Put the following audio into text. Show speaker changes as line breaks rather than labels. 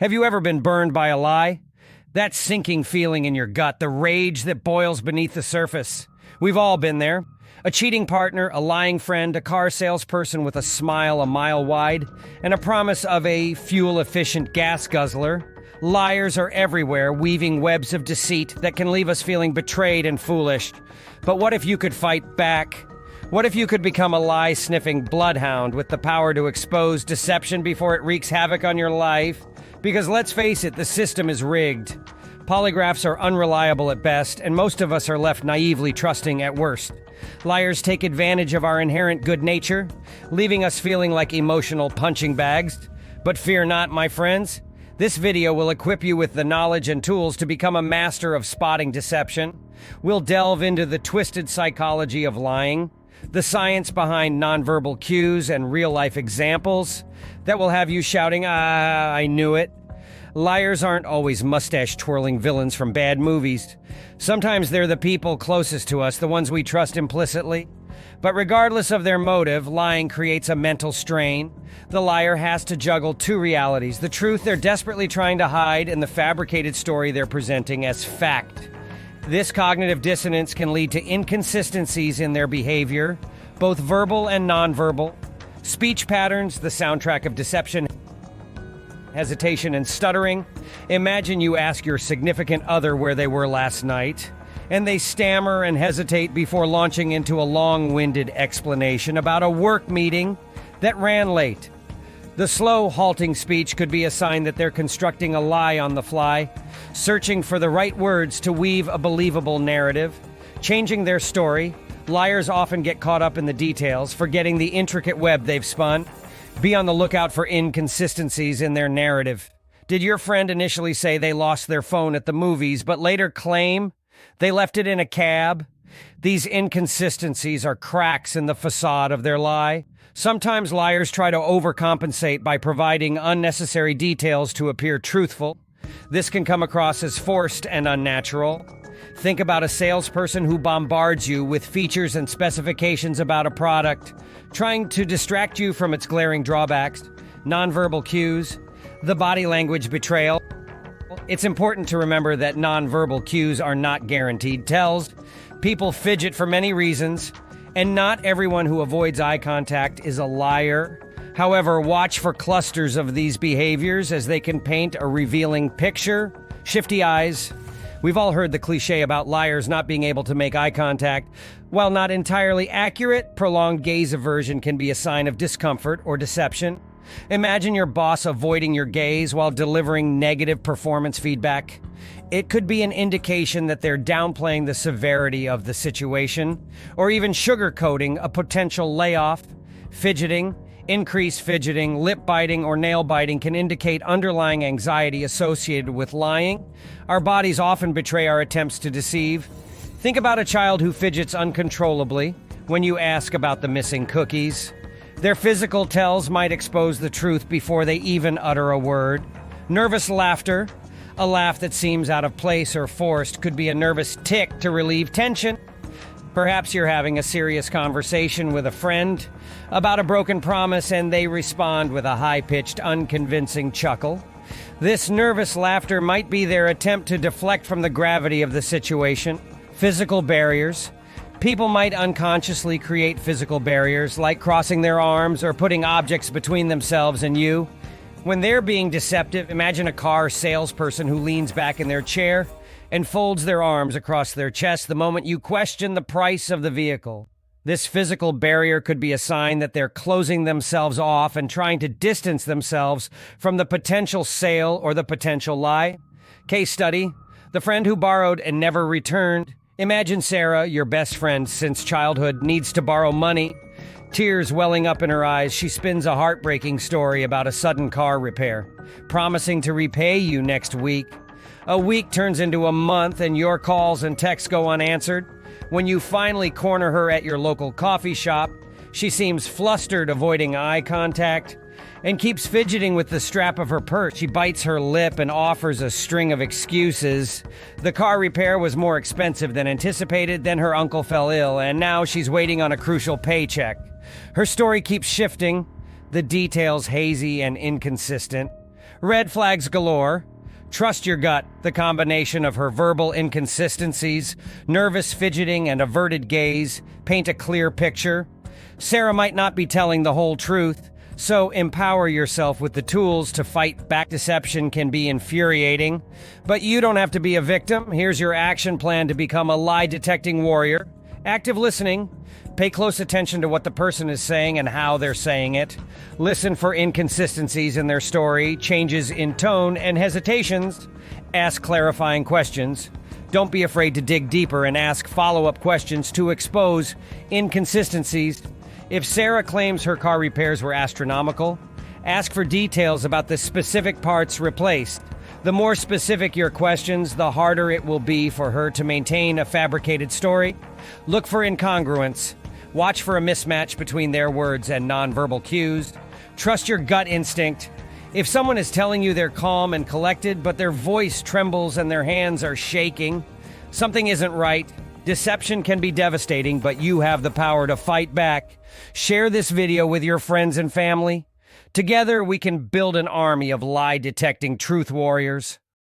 Have you ever been burned by a lie? That sinking feeling in your gut, the rage that boils beneath the surface. We've all been there. A cheating partner, a lying friend, a car salesperson with a smile a mile wide, and a promise of a fuel-efficient gas guzzler. Liars are everywhere, weaving webs of deceit that can leave us feeling betrayed and foolish. But what if you could fight back? What if you could become a lie-sniffing bloodhound with the power to expose deception before it wreaks havoc on your life? Because let's face it, the system is rigged. Polygraphs are unreliable at best, and most of us are left naively trusting at worst. Liars take advantage of our inherent good nature, leaving us feeling like emotional punching bags. But fear not, my friends. This video will equip you with the knowledge and tools to become a master of spotting deception. We'll delve into the twisted psychology of lying, the science behind nonverbal cues and real-life examples that will have you shouting, I knew it. Liars aren't always mustache-twirling villains from bad movies. Sometimes they're the people closest to us, the ones we trust implicitly. But regardless of their motive, lying creates a mental strain. The liar has to juggle two realities: the truth they're desperately trying to hide and the fabricated story they're presenting as fact. This cognitive dissonance can lead to inconsistencies in their behavior, both verbal and nonverbal. Speech patterns, the soundtrack of deception, hesitation and stuttering. Imagine you ask your significant other where they were last night, and they stammer and hesitate before launching into a long-winded explanation about a work meeting that ran late. The slow, halting speech could be a sign that they're constructing a lie on the fly, searching for the right words to weave a believable narrative, changing their story. Liars often get caught up in the details, forgetting the intricate web they've spun. Be on the lookout for inconsistencies in their narrative. Did your friend initially say they lost their phone at the movies, but later claim they left it in a cab? These inconsistencies are cracks in the facade of their lie. Sometimes liars try to overcompensate by providing unnecessary details to appear truthful. This can come across as forced and unnatural. Think about a salesperson who bombards you with features and specifications about a product, trying to distract you from its glaring drawbacks, nonverbal cues, the body language betrayal. It's important to remember that nonverbal cues are not guaranteed tells. People fidget for many reasons, and not everyone who avoids eye contact is a liar. However, watch for clusters of these behaviors as they can paint a revealing picture. Shifty eyes. We've all heard the cliche about liars not being able to make eye contact. While not entirely accurate, prolonged gaze aversion can be a sign of discomfort or deception. Imagine your boss avoiding your gaze while delivering negative performance feedback. It could be an indication that they're downplaying the severity of the situation, or even sugarcoating a potential layoff. Fidgeting, increased fidgeting, lip biting, or nail biting can indicate underlying anxiety associated with lying. Our bodies often betray our attempts to deceive. Think about a child who fidgets uncontrollably when you ask about the missing cookies. Their physical tells might expose the truth before they even utter a word. Nervous laughter, a laugh that seems out of place or forced, could be a nervous tick to relieve tension. Perhaps you're having a serious conversation with a friend about a broken promise and they respond with a high-pitched, unconvincing chuckle. This nervous laughter might be their attempt to deflect from the gravity of the situation. Physical barriers. People might unconsciously create physical barriers, like crossing their arms or putting objects between themselves and you. When they're being deceptive, imagine a car salesperson who leans back in their chair and folds their arms across their chest the moment you question the price of the vehicle. This physical barrier could be a sign that they're closing themselves off and trying to distance themselves from the potential sale or the potential lie. Case study: the friend who borrowed and never returned. Imagine Sarah, your best friend since childhood, needs to borrow money. Tears welling up in her eyes, she spins a heartbreaking story about a sudden car repair, promising to repay you next week. A week turns into a month and your calls and texts go unanswered. When you finally corner her at your local coffee shop, she seems flustered, avoiding eye contact, and keeps fidgeting with the strap of her purse. She bites her lip and offers a string of excuses. The car repair was more expensive than anticipated, then her uncle fell ill, and now she's waiting on a crucial paycheck. Her story keeps shifting, the details hazy and inconsistent. Red flags galore. Trust your gut. The combination of her verbal inconsistencies, nervous fidgeting, and averted gaze paint a clear picture. Sarah might not be telling the whole truth, so empower yourself with the tools to fight back. Deception can be infuriating, but you don't have to be a victim. Here's your action plan to become a lie-detecting warrior. Active listening. Pay close attention to what the person is saying and how they're saying it. Listen for inconsistencies in their story, changes in tone, and hesitations. Ask clarifying questions. Don't be afraid to dig deeper and ask follow-up questions to expose inconsistencies. If Sarah claims her car repairs were astronomical, ask for details about the specific parts replaced. The more specific your questions, the harder it will be for her to maintain a fabricated story. Look for incongruence. Watch for a mismatch between their words and nonverbal cues. Trust your gut instinct. If someone is telling you they're calm and collected, but their voice trembles and their hands are shaking, something isn't right. Deception can be devastating, but you have the power to fight back. Share this video with your friends and family. Together, we can build an army of lie-detecting truth warriors.